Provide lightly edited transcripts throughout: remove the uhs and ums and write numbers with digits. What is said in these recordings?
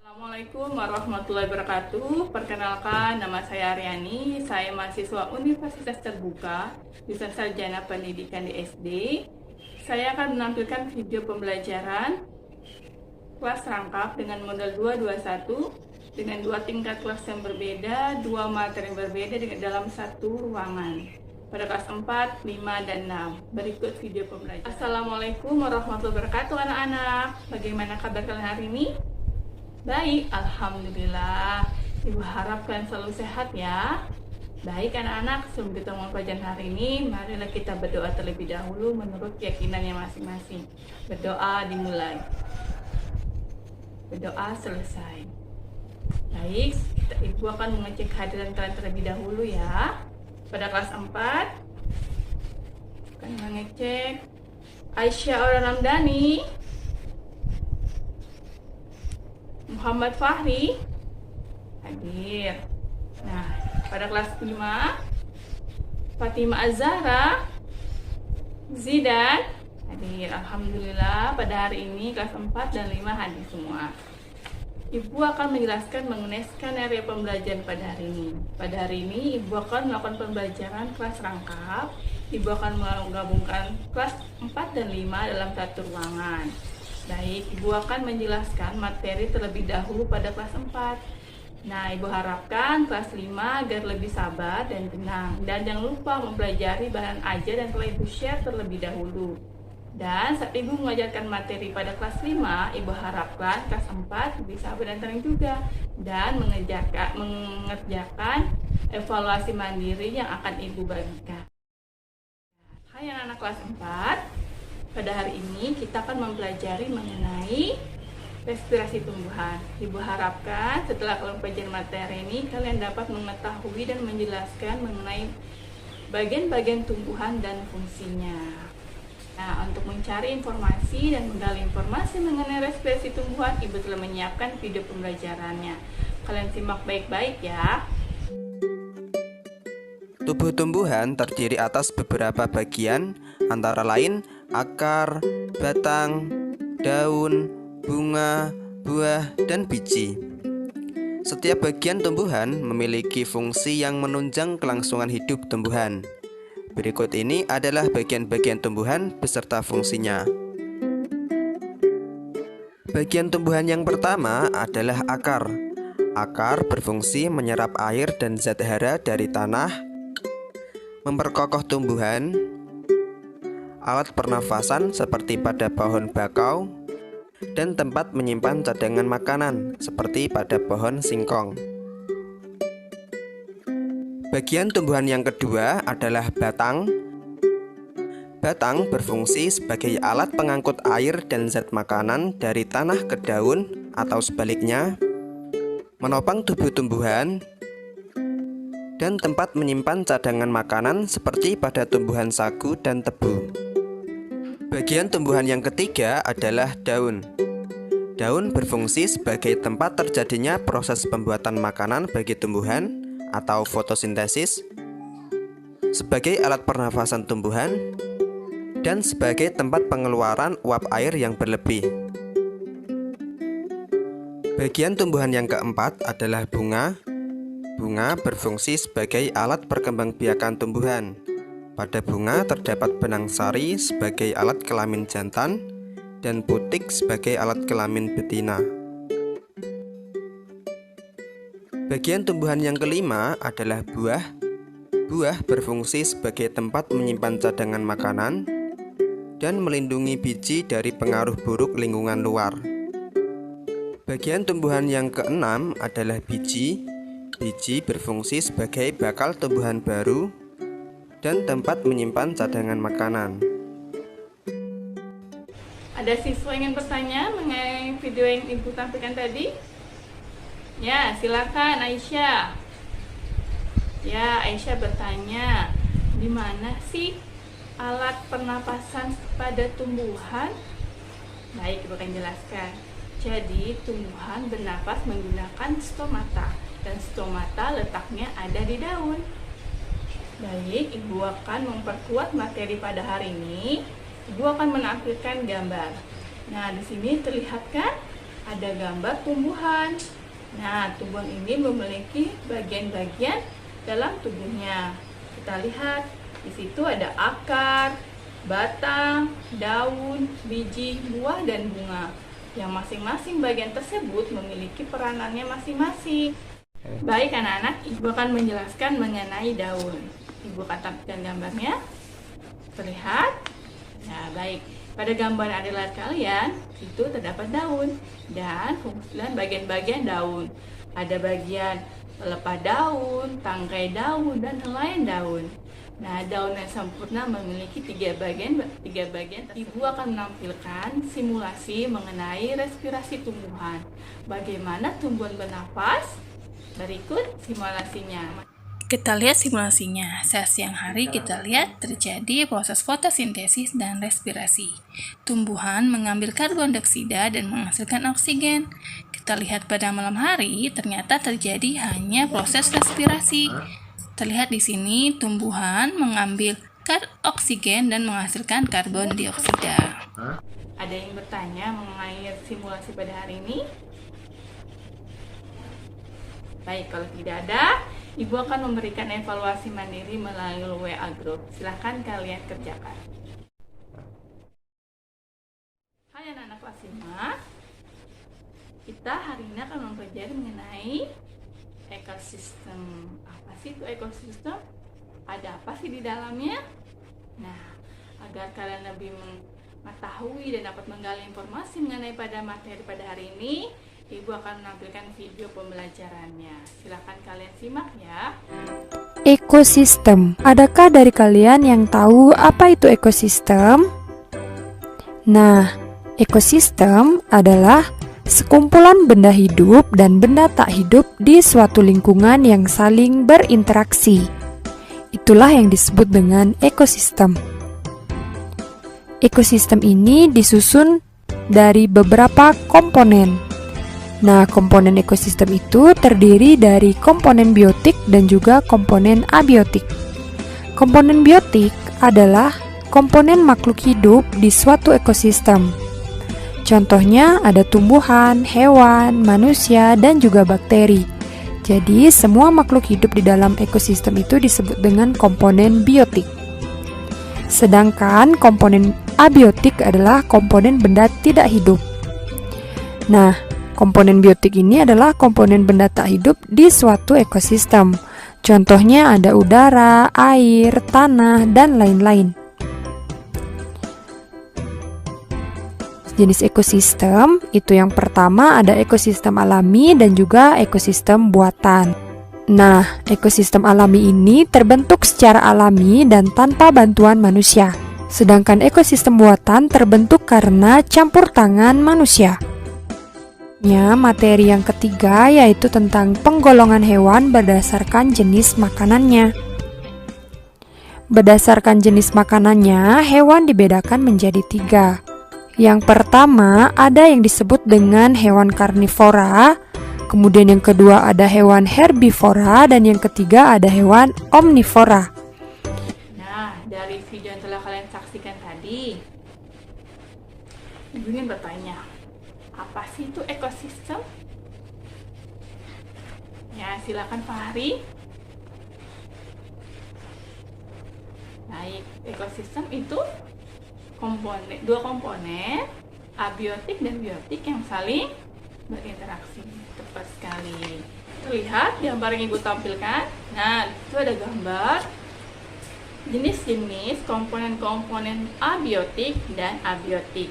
Assalamualaikum warahmatullahi wabarakatuh. Perkenalkan, nama saya Aryani. Saya mahasiswa Universitas Terbuka, Jurusan Sarjana Pendidikan di SD. Saya akan menampilkan video pembelajaran kelas rangkap dengan model 221 dengan dua tingkat kelas yang berbeda, dua materi yang berbeda dalam satu ruangan pada kelas 4, 5, dan 6. Berikut video pembelajaran. Assalamualaikum warahmatullahi wabarakatuh anak-anak. Bagaimana kabar kalian hari ini? Baik, alhamdulillah. Ibu harap kalian selalu sehat ya. Baik anak-anak, sebelum kita mulai pelajaran hari ini, marilah kita berdoa terlebih dahulu menurut keyakinannya masing-masing. Berdoa dimulai. Berdoa selesai. Baik, Ibu akan mengecek hadiran kalian terlebih dahulu ya. Pada kelas 4 akan mengecek Aisyah Aura Ramdhani, Muhammad Fahri hadir. Nah, pada kelas 5 Fatimah Az-Zahra Zidan hadir. Alhamdulillah pada hari ini kelas 4 dan 5 hadir semua. Ibu akan menjelaskan mengenai skenario pembelajaran pada hari ini. Pada hari ini Ibu akan melakukan pembelajaran kelas rangkap. Ibu akan menggabungkan kelas 4 dan 5 dalam satu ruangan. Baik, Ibu akan menjelaskan materi terlebih dahulu pada kelas 4. Nah, Ibu harapkan kelas 5 agar lebih sabar dan tenang. Dan jangan lupa mempelajari bahan ajar dan telah Ibu share terlebih dahulu. Dan saat Ibu mengajarkan materi pada kelas 5, Ibu harapkan kelas 4 lebih sabar dan tenang juga. Dan mengerjakan evaluasi mandiri yang akan Ibu bagikan. Hai anak-anak kelas 4. Pada hari ini kita akan mempelajari mengenai respirasi tumbuhan. Ibu harapkan setelah kalian pelajari materi ini, kalian dapat mengetahui dan menjelaskan mengenai bagian-bagian tumbuhan dan fungsinya. Nah, untuk mencari informasi dan menggali informasi mengenai respirasi tumbuhan, Ibu telah menyiapkan video pembelajarannya. Kalian simak baik-baik ya. Tubuh tumbuhan terdiri atas beberapa bagian, antara lain akar, batang, daun, bunga, buah, dan biji. Setiap bagian tumbuhan memiliki fungsi yang menunjang kelangsungan hidup tumbuhan. Berikut ini adalah bagian-bagian tumbuhan beserta fungsinya. Bagian tumbuhan yang pertama adalah akar. Akar berfungsi menyerap air dan zat hara dari tanah, memperkokoh tumbuhan, alat pernafasan seperti pada pohon bakau, dan tempat menyimpan cadangan makanan seperti pada pohon singkong. Bagian tumbuhan yang kedua adalah batang. Batang berfungsi sebagai alat pengangkut air dan zat makanan dari tanah ke daun atau sebaliknya, menopang tubuh tumbuhan, dan tempat menyimpan cadangan makanan seperti pada tumbuhan sagu dan tebu. Bagian tumbuhan yang ketiga adalah daun. Daun berfungsi sebagai tempat terjadinya proses pembuatan makanan bagi tumbuhan atau fotosintesis, sebagai alat pernafasan tumbuhan, dan sebagai tempat pengeluaran uap air yang berlebih. Bagian tumbuhan yang keempat adalah bunga. Bunga berfungsi sebagai alat perkembangbiakan tumbuhan. Pada bunga terdapat benang sari sebagai alat kelamin jantan dan putik sebagai alat kelamin betina. Bagian tumbuhan yang kelima adalah buah. Buah berfungsi sebagai tempat menyimpan cadangan makanan dan melindungi biji dari pengaruh buruk lingkungan luar. Bagian tumbuhan yang keenam adalah biji. Biji berfungsi sebagai bakal tumbuhan baru dan tempat menyimpan cadangan makanan. Ada siswa ingin bertanya mengenai video yang Ibu tampilkan tadi? Ya, silakan Aisyah. Ya, Aisyah bertanya, di mana sih alat pernapasan pada tumbuhan? Baik, Ibu akan jelaskan. Jadi, tumbuhan bernapas menggunakan stomata, dan stomata letaknya ada di daun. Baik, Ibu akan memperkuat materi pada hari ini. Ibu akan menampilkan gambar. Nah, di sini terlihat kan ada gambar tumbuhan. Nah, tumbuhan ini memiliki bagian-bagian dalam tubuhnya. Kita lihat, di situ ada akar, batang, daun, biji, buah, dan bunga. Yang masing-masing bagian tersebut memiliki peranannya masing-masing. Baik anak-anak, Ibu akan menjelaskan mengenai daun. Ibu akan tampilkan gambarnya. Terlihat? Nah, baik. Pada gambar yang ada di layar kalian, itu terdapat daun dan bagian-bagian daun. Ada bagian pelepah daun, tangkai daun, dan helaian daun. Nah, daun yang sempurna memiliki tiga bagian. Ibu akan menampilkan simulasi mengenai respirasi tumbuhan. Bagaimana tumbuhan bernapas? Berikut simulasinya. Kita lihat simulasinya. Saat siang hari kita lihat terjadi proses fotosintesis dan respirasi. Tumbuhan mengambil karbon dioksida dan menghasilkan oksigen. Kita lihat pada malam hari ternyata terjadi hanya proses respirasi. Terlihat di sini tumbuhan mengambil oksigen dan menghasilkan karbon dioksida. Ada yang bertanya mengenai simulasi pada hari ini? Baik, kalau tidak ada, Ibu akan memberikan evaluasi mandiri melalui WA Group. Silahkan kalian kerjakan. Hai anak-anak kelas 5, kita hari ini akan mempelajari mengenai ekosistem. Apa sih itu ekosistem? Ada apa sih di dalamnya? Nah, agar kalian lebih mengetahui dan dapat menggali informasi mengenai pada materi pada hari ini, Ibu akan menampilkan video pembelajarannya. Silahkan kalian simak ya. Ekosistem. Adakah dari kalian yang tahu apa itu ekosistem? Nah, ekosistem adalah sekumpulan benda hidup dan benda tak hidup di suatu lingkungan yang saling berinteraksi. Itulah yang disebut dengan ekosistem. Ekosistem ini disusun dari beberapa komponen. Nah, komponen ekosistem itu terdiri dari komponen biotik dan juga komponen abiotik. Komponen biotik adalah komponen makhluk hidup di suatu ekosistem. Contohnya ada tumbuhan, hewan, manusia, dan juga bakteri. Jadi, semua makhluk hidup di dalam ekosistem itu disebut dengan komponen biotik. Sedangkan komponen abiotik adalah komponen benda tidak hidup. Nah, komponen biotik ini adalah komponen benda tak hidup di suatu ekosistem. Contohnya ada udara, air, tanah, dan lain-lain. Jenis ekosistem itu yang pertama ada ekosistem alami dan juga ekosistem buatan. Nah, ekosistem alami ini terbentuk secara alami dan tanpa bantuan manusia. Sedangkan ekosistem buatan terbentuk karena campur tangan manusia. Materi yang ketiga yaitu tentang penggolongan hewan berdasarkan jenis makanannya. Berdasarkan jenis makanannya, hewan dibedakan menjadi 3. Yang pertama ada yang disebut dengan hewan karnivora, kemudian yang kedua ada hewan herbivora, dan yang ketiga ada hewan omnivora. Nah, dari video yang telah kalian saksikan tadi, Ibu ingin bertanya, apa sih itu ekosistem? Ya, silakan Fahri. Baik, ekosistem itu dua komponen, abiotik dan biotik yang saling berinteraksi. Tepat sekali. Terlihat gambar yang Ibu tampilkan. Nah, itu ada gambar jenis-jenis komponen-komponen abiotik dan abiotik.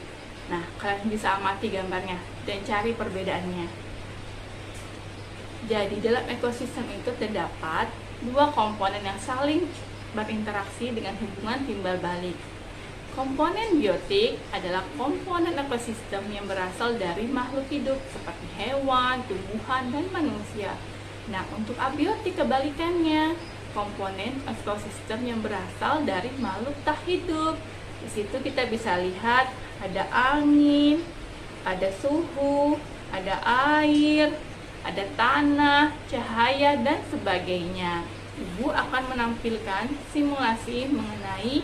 Nah, kalian bisa amati gambarnya dan cari perbedaannya. Jadi, dalam ekosistem itu terdapat dua komponen yang saling berinteraksi dengan hubungan timbal balik. Komponen biotik adalah komponen ekosistem yang berasal dari makhluk hidup seperti hewan, tumbuhan, dan manusia. Nah, untuk abiotik kebalikannya, komponen ekosistem yang berasal dari makhluk tak hidup. Di situ kita bisa lihat ada angin, ada suhu, ada air, ada tanah, cahaya, dan sebagainya. Ibu akan menampilkan simulasi mengenai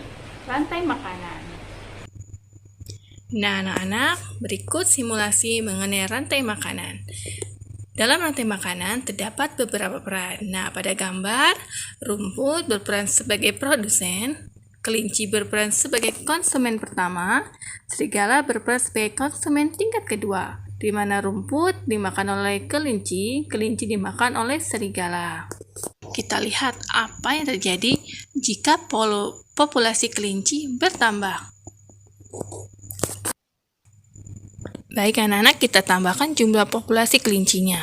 rantai makanan. Nah, anak-anak, berikut simulasi mengenai rantai makanan. Dalam rantai makanan terdapat beberapa peran. Nah, pada gambar, rumput berperan sebagai produsen, kelinci berperan sebagai konsumen pertama, serigala berperan sebagai konsumen tingkat kedua, di mana rumput dimakan oleh kelinci, kelinci dimakan oleh serigala. Kita lihat apa yang terjadi jika populasi kelinci bertambah. Baik anak-anak, kita tambahkan jumlah populasi kelincinya.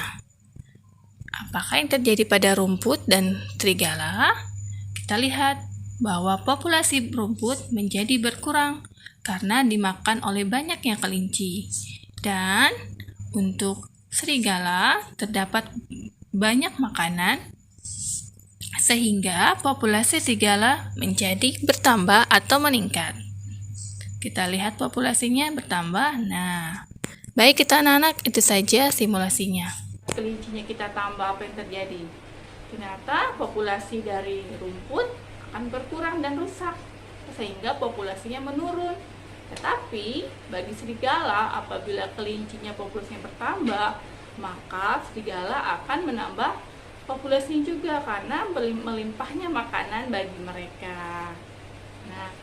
Apakah yang terjadi pada rumput dan serigala? Kita lihat bahwa populasi rumput menjadi berkurang karena dimakan oleh banyaknya kelinci. Dan untuk serigala terdapat banyak makanan sehingga populasi serigala menjadi bertambah atau meningkat. Kita lihat populasinya bertambah. Nah, baik kita anak-anak, itu saja simulasinya. Kelincinya kita tambah, apa yang terjadi? Ternyata populasi dari rumput akan berkurang dan rusak, sehingga populasinya menurun. Tetapi bagi serigala, apabila kelincinya populasinya bertambah, maka serigala akan menambah populasinya juga karena melimpahnya makanan bagi mereka. Nah,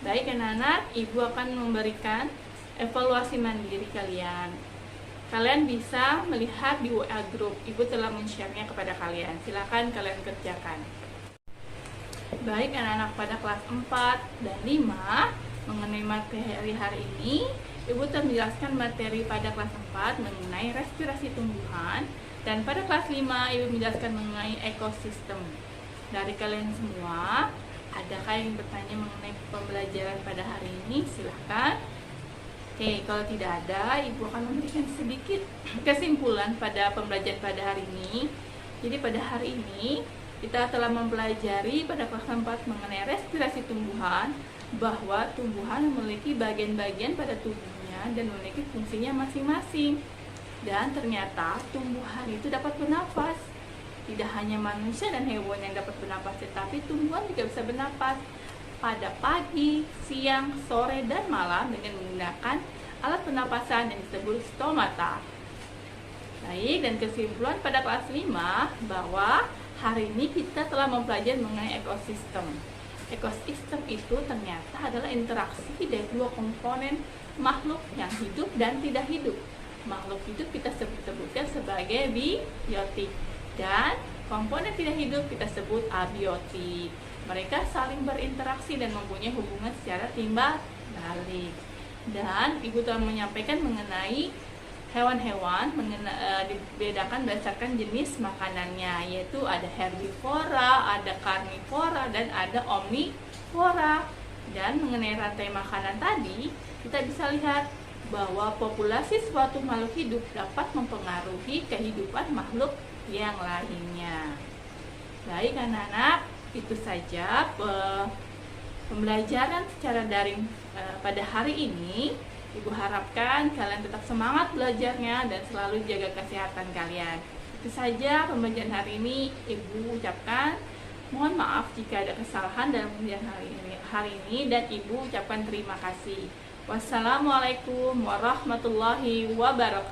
baik anak-anak, ibu akan memberikan evaluasi mandiri kalian. Kalian bisa melihat di WA group, ibu telah men-share-nya kepada kalian. Silakan kalian kerjakan. Baik anak-anak, pada kelas 4 dan 5 mengenai materi hari ini, ibu telah menjelaskan materi pada kelas 4 mengenai respirasi tumbuhan, dan pada kelas 5 ibu menjelaskan mengenai ekosistem. Dari kalian semua, adakah yang bertanya mengenai pembelajaran pada hari ini? Silahkan. Oke, kalau tidak ada, ibu akan memberikan sedikit kesimpulan pada pembelajaran pada hari ini. Jadi pada hari ini, kita telah mempelajari pada kelas 4 mengenai respirasi tumbuhan, bahwa tumbuhan memiliki bagian-bagian pada tubuhnya dan memiliki fungsinya masing-masing. Dan ternyata tumbuhan itu dapat bernafas. Tidak hanya manusia dan hewan yang dapat bernafas, tetapi tumbuhan juga bisa bernafas pada pagi, siang, sore, dan malam dengan menggunakan alat pernapasan yang disebut stomata. Baik, dan kesimpulan pada kelas 5 bahwa hari ini kita telah mempelajari mengenai ekosistem. Ekosistem itu ternyata adalah interaksi dari dua komponen makhluk yang hidup dan tidak hidup. Makhluk hidup kita sebutkan sebagai biotik, dan komponen tidak hidup kita sebut abiotik. Mereka saling berinteraksi dan mempunyai hubungan secara timbal balik. Dan ibu telah menyampaikan mengenai hewan-hewan dibedakan berdasarkan jenis makanannya, yaitu ada herbivora, ada karnivora, dan ada omnivora. Dan mengenai rantai makanan tadi, kita bisa lihat bahwa populasi suatu makhluk hidup dapat mempengaruhi kehidupan makhluk yang lainnya. Baik anak-anak, itu saja pembelajaran secara daring pada hari ini. Ibu harapkan kalian tetap semangat belajarnya dan selalu jaga kesehatan kalian. Itu saja pembelajaran hari ini. Ibu ucapkan mohon maaf jika ada kesalahan dalam pembelajaran hari ini, dan ibu ucapkan terima kasih. Wassalamualaikum warahmatullahi wabarakatuh.